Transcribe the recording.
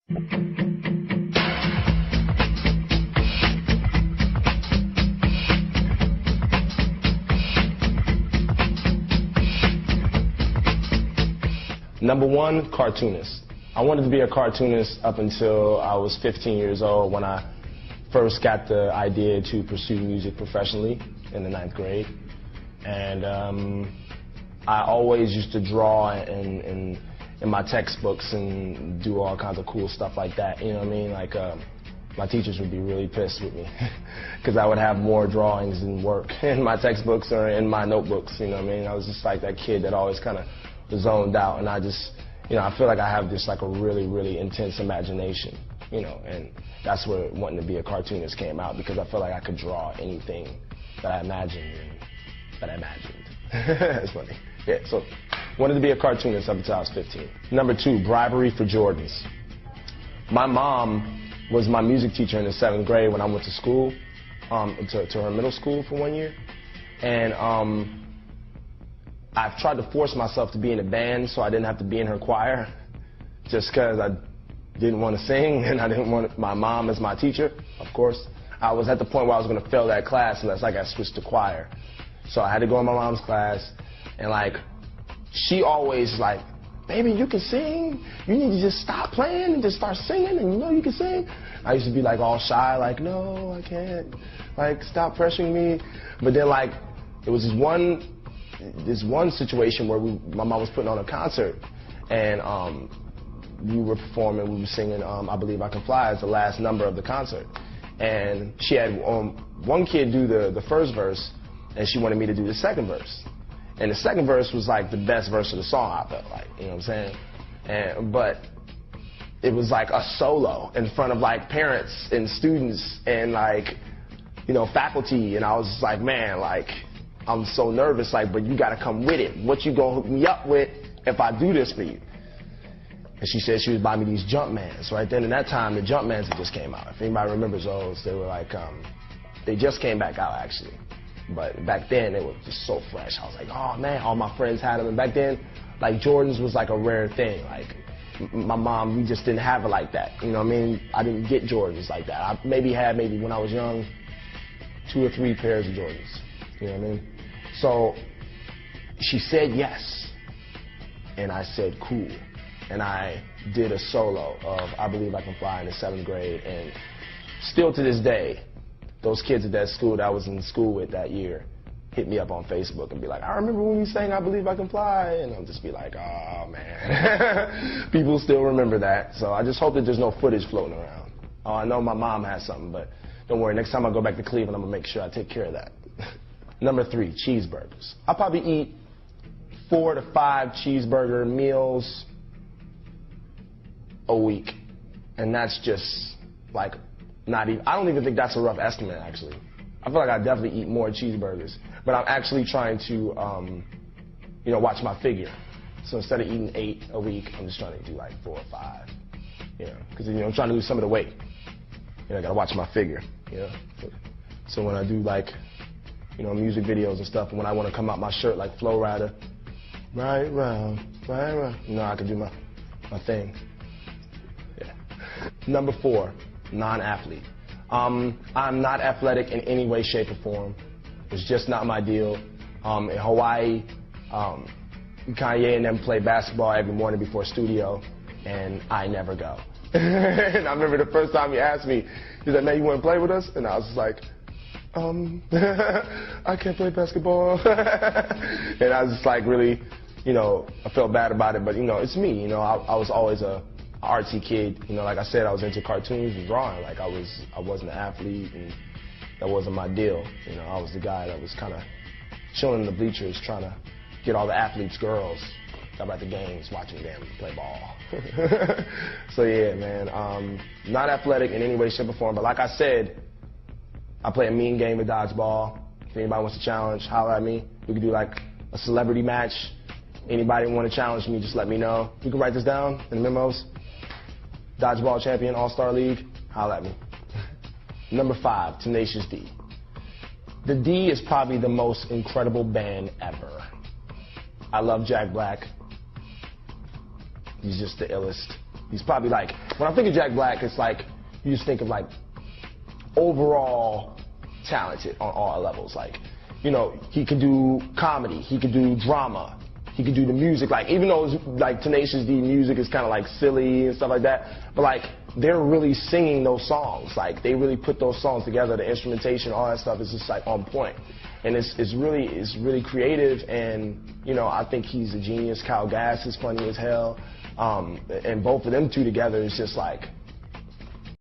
Number one, cartoonist. I wanted to be a cartoonist up until I was 15 years old when I first got the idea to pursue music professionally in the 9th grade. And I always used to draw in my textbooks and do all kinds of cool stuff like that. You know what I mean? Like, my teachers would be really pissed with me because I would have more drawings than work in my textbooks or in my notebooks. You know what I mean? I was just like that kid that always kind of zoned out, and I just, you know, I feel like I have this like a really, really intense imagination, you know, and that's where wanting to be a cartoonist came out, because I feel like I could draw anything that I imagined and that I imagined. It's funny. Yeah, so wanted to be a cartoonist up until I was 15. Number two, bribery for Jordans. My mom was my music teacher in the 7th grade when I went to school, to her middle school for 1 year, and I've tried to force myself to be in a band so I didn't have to be in her choir, just because I didn't want to sing and I didn't want my mom as my teacher, of course. I was at the point where I was going to fail that class unless I got switched to choir. So I had to go in my mom's class, and like, she always like, baby, you can sing. You need to just stop playing and just start singing, and you know you can sing. I used to be like all shy, like, no, I can't. Like, stop pressuring me. But then like, it was this one situation where my mom was putting on a concert, and we were performing, we were singing I Believe I Can Fly as the last number of the concert. And she had one kid do the first verse, and she wanted me to do the second verse. And the second verse was like the best verse of the song, I felt like, you know what I'm saying? But it was like a solo in front of like parents and students and like, you know, faculty, and I was just like, man, like, I'm so nervous, like, but you gotta come with it. What you gonna hook me up with if I do this for you? And she said she was buying me these Jumpmans. Right then, in that time, the Jumpmans had just came out. If anybody remembers those, they were like, they just came back out, actually. But back then, they were just so fresh. I was like, oh man, all my friends had them. And back then, like, Jordans was like a rare thing. Like, my mom, we just didn't have it like that. You know what I mean? I didn't get Jordans like that. I maybe when I was young, 2 or 3 pairs of Jordans. You know what I mean? So she said yes, and I said cool, and I did a solo of I Believe I Can Fly in the 7th grade, and still to this day, those kids at that school that I was in school with that year hit me up on Facebook and be like, I remember when we sang I Believe I Can Fly, and I'll just be like, oh man, people still remember that, so I just hope that there's no footage floating around. Oh, I know my mom has something, but don't worry, next time I go back to Cleveland, I'm going to make sure I take care of that. Number 3, cheeseburgers. I probably eat 4 to 5 cheeseburger meals a week. And that's just like not even, I don't even think that's a rough estimate, actually. I feel like I definitely eat more cheeseburgers. But I'm actually trying to, you know, watch my figure. So instead of eating 8 a week, I'm just trying to do like 4 or 5. You know, because, you know, I'm trying to lose some of the weight. You know, I got to watch my figure, you know. So when I do like, you know, music videos and stuff, and when I want to come out my shirt like Flow Rider, right round, you know, I can do my thing. Yeah. Number 4, non-athlete. I'm not athletic in any way, shape, or form. It's just not my deal. In Hawaii, Kanye and them play basketball every morning before studio, and I never go. And I remember the first time he asked me, he said, man, you want to play with us? And I was just like, I can't play basketball. And I was just like really, you know, I felt bad about it, but you know, it's me, you know, I was always a artsy kid, you know, like I said, I was into cartoons and drawing, like I wasn't an athlete, and that wasn't my deal, you know, I was the guy that was kind of chilling in the bleachers trying to get all the athletes' girls about the games, watching them play ball. So yeah, man, not athletic in any way, shape, or form, but like I said, I play a mean game of dodgeball. If anybody wants to challenge, holler at me. We could do like a celebrity match. Anybody want to challenge me, just let me know. You can write this down in the memos. Dodgeball champion, All-Star League, holler at me. Number 5, Tenacious D. The D is probably the most incredible band ever. I love Jack Black. He's just the illest. He's probably like when I think of Jack Black, it's like, you just think of like overall talented on all levels. Like, you know, he could do comedy, he could do drama, he could do the music. Like, even though it's like Tenacious D music is kind of like silly and stuff like that, but like they're really singing those songs. Like, they really put those songs together. The instrumentation, all that stuff is just like on point. And it's really creative, and you know, I think he's a genius. Kyle Gass is funny as hell, and both of them two together is just like